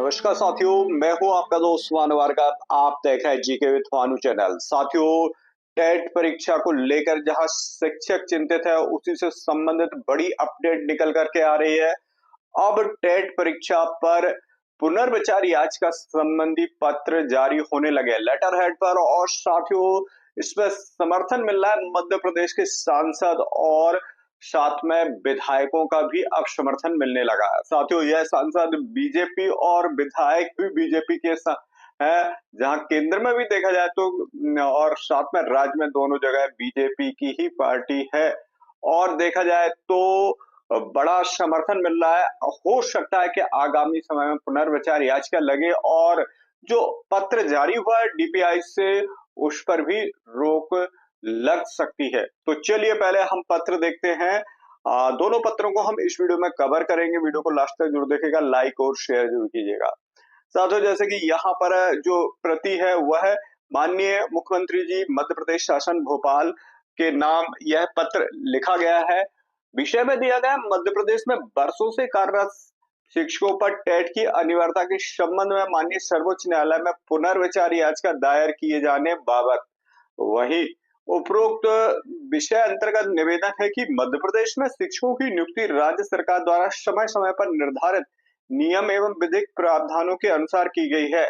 नमस्कार साथियों, मैं हूं आपका दोस्त भानु भार्गव। आप देख रहे हैं जीके विद भानु चैनल। साथियों, टेट परीक्षा को लेकर जहां शिक्षक चिंतित है, उसी से संबंधित बड़ी अपडेट निकल करके आ रही है। अब टेट परीक्षा पर पुनर्विचार याचिका संबंधी पत्र जारी होने लगे लेटर हेड पर, और साथियों इसमें समर्थन मिल रहा है मध्य प्रदेश के सांसद और साथ में विधायकों का भी अब समर्थन मिलने लगा है। साथियों, यह सांसद बीजेपी और विधायक भी बीजेपी के है, जहां केंद्र में भी देखा जाए तो और साथ में राज्य में दोनों जगह बीजेपी की ही पार्टी है। और देखा जाए तो बड़ा समर्थन मिल रहा है। हो सकता है कि आगामी समय में पुनर्विचार याचिका लगे और जो पत्र जारी हुआ है डीपीआई से, उस पर भी रोक लग सकती है। तो चलिए पहले हम पत्र देखते हैं। दोनों पत्रों को हम इस वीडियो में कवर करेंगे। वीडियो को लास्ट तक जरूर देखिएगा, लाइक और शेयर जरूर कीजिएगा। साथियों, जैसे कि यहाँ पर जो प्रति है वह माननीय मुख्यमंत्री जी मध्य प्रदेश शासन भोपाल के नाम यह पत्र लिखा गया है। विषय में दिया गया मध्य प्रदेश में वर्षों से कार्यरत शिक्षकों पर टेट की अनिवार्यता के संबंध में माननीय सर्वोच्च न्यायालय में पुनर्विचार याचिका दायर किए जाने बाबत। वही उपरोक्त विषय अंतर्गत निवेदन है कि मध्य प्रदेश में शिक्षकों की नियुक्ति राज्य सरकार द्वारा समय समय पर निर्धारित नियम एवं विधिक प्रावधानों के अनुसार की गई है।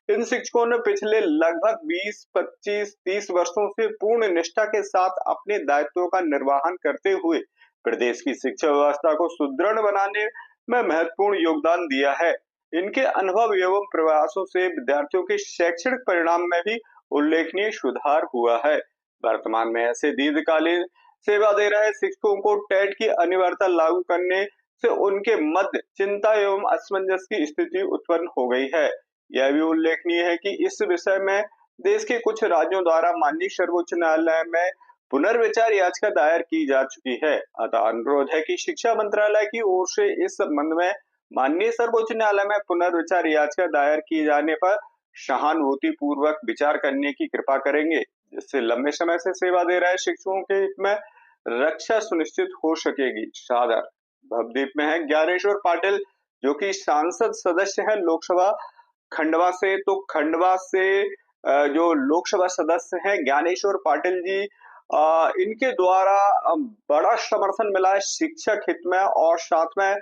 इन शिक्षकों ने पिछले लगभग 20, 25, 30 वर्षों से पूर्ण निष्ठा के साथ अपने दायित्वों का निर्वहन करते हुए प्रदेश की शिक्षा व्यवस्था को सुदृढ़ बनाने में महत्वपूर्ण योगदान दिया है। इनके अनुभव एवं प्रयासों से विद्यार्थियों के शैक्षणिक परिणाम में भी उल्लेखनीय सुधार हुआ है। वर्तमान में ऐसे दीर्घकालीन सेवा दे रहे शिक्षकों को टेट की अनिवार्यता लागू करने से उनके मध्य चिंता एवं असमंजस की स्थिति उत्पन्न हो गई है। यह भी उल्लेखनीय है कि इस विषय में देश के कुछ राज्यों द्वारा माननीय सर्वोच्च न्यायालय में पुनर्विचार याचिका दायर की जा चुकी है। अतः अनुरोध है कि शिक्षा मंत्रालय की ओर से इस संबंध में माननीय सर्वोच्च न्यायालय में पुनर्विचार याचिका दायर किए जाने पर सहानुभूति पूर्वक विचार करने की कृपा करेंगे, जिससे लंबे समय से सेवा दे रहे शिक्षकों के हित में रक्षा सुनिश्चित हो सकेगी। सादर भवदीप में है ज्ञानेश्वर पाटिल, जो कि सांसद सदस्य है लोकसभा खंडवा से। तो खंडवा से जो लोकसभा सदस्य हैं ज्ञानेश्वर पाटिल जी, इनके द्वारा बड़ा समर्थन मिला है शिक्षक हित में, और साथ में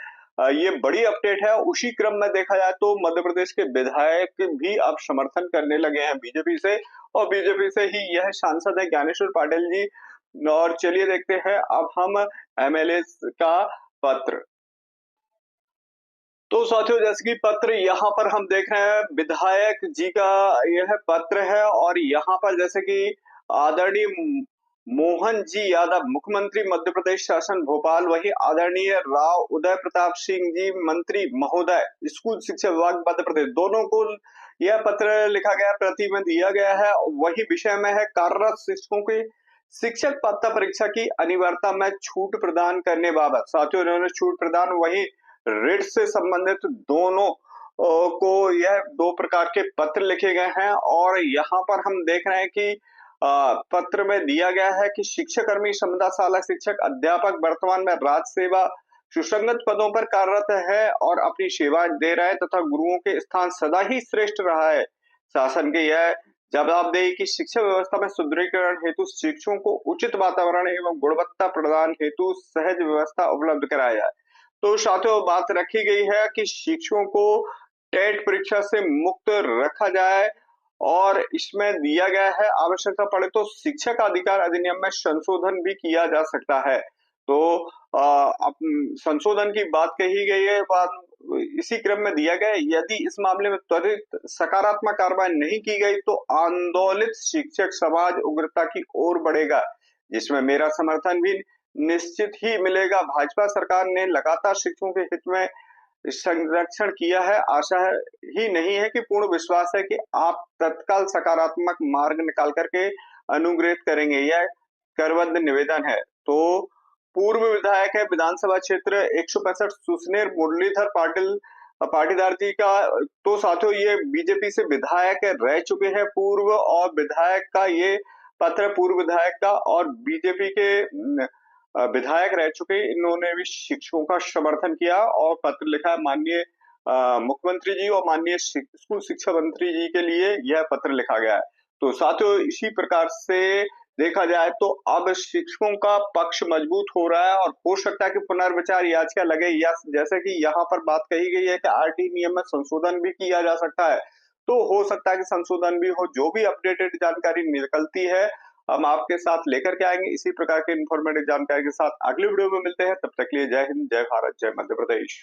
ये बड़ी अपडेट है। उसी क्रम में देखा जाए तो मध्य प्रदेश के विधायक भी अब समर्थन करने लगे हैं बीजेपी से, और बीजेपी से ही यह सांसद है ज्ञानेश्वर पाटिल जी। और चलिए देखते हैं अब हम एमएलए का पत्र। तो साथियों, जैसे कि पत्र यहाँ पर हम देख रहे हैं विधायक जी का यह पत्र है, और यहाँ पर जैसे कि आदरणीय मोहन जी यादव मुख्यमंत्री मध्य प्रदेश शासन भोपाल, वही आदरणीय राव उदय प्रताप सिंह जी मंत्री महोदय स्कूल शिक्षा विभाग मध्य प्रदेश, दोनों को यह पत्र लिखा गया, प्रति में दिया गया है। वही विषय में है कार्यरत शिक्षकों की शिक्षक पात्रता परीक्षा की अनिवार्यता में छूट प्रदान करने बाबत। साथियों, इन्होंने छूट प्रदान वही रिट से संबंधित दोनों को यह दो प्रकार के पत्र लिखे गए हैं। और यहाँ पर हम देख रहे हैं कि पत्र में दिया गया है कि शिक्षाकर्मी क्षमता शाला शिक्षक अध्यापक वर्तमान में राज्य सेवा सुसंगत पदों पर कार्यरत है और अपनी सेवा दे रहा है तथा गुरुओं के स्थान सदा ही श्रेष्ठ रहा है। शासन की यह जवाबदेही की शिक्षा व्यवस्था में सुदृढ़ीकरण हेतु शिक्षकों को उचित वातावरण एवं गुणवत्ता प्रदान हेतु सहज व्यवस्था उपलब्ध कराया जाए। तो साथियों, बात रखी गई है कि शिक्षकों को टेट परीक्षा से मुक्त रखा जाए, और इसमें दिया गया है आवश्यकता पड़े तो शिक्षक अधिकार अधिनियम में संशोधन भी किया जा सकता है। तो संशोधन की बात कही गई है, बात इसी क्रम में दिया गया है। यदि इस मामले में त्वरित सकारात्मक कार्रवाई नहीं की गई तो आंदोलित शिक्षक समाज उग्रता की ओर बढ़ेगा, जिसमें मेरा समर्थन भी निश्चित ही मिलेगा। भाजपा सरकार ने लगातार शिक्षकों के हित में संरक्षण किया है। आशा ही नहीं है कि पूर्ण विश्वास है कि आप तत्काल सकारात्मक मार्ग निकाल करके अनुग्रहित करेंगे। यह करबद्ध निवेदन है। तो पूर्व विधायक है विधानसभा क्षेत्र 165 सुसनेर मुरलीधर पाटिल पाटीदार जी का। तो साथियों, ये बीजेपी से विधायक रह चुके हैं पूर्व, और विधायक का ये पत्र पूर्व विधायक का, और बीजेपी के विधायक रह चुके, इन्होंने भी शिक्षकों का समर्थन किया और पत्र लिखा। माननीय मुख्यमंत्री जी और माननीय स्कूल शिक्षा मंत्री जी के लिए यह पत्र लिखा गया है। तो साथियों, इसी प्रकार से देखा जाए तो अब शिक्षकों का पक्ष मजबूत हो रहा है और हो सकता है कि पुनर्विचार याचिका लगे, या जैसे कि यहाँ पर बात कही गई है कि आरटी नियम में संशोधन भी किया जा सकता है। तो हो सकता है कि संशोधन भी हो। जो भी अपडेटेड जानकारी निकलती है हम आपके साथ लेकर के आएंगे। इसी प्रकार के इन्फॉर्मेटिव जानकारी के साथ अगली वीडियो में मिलते हैं। तब तक के लिए जय हिंद, जय भारत, जय मध्य प्रदेश।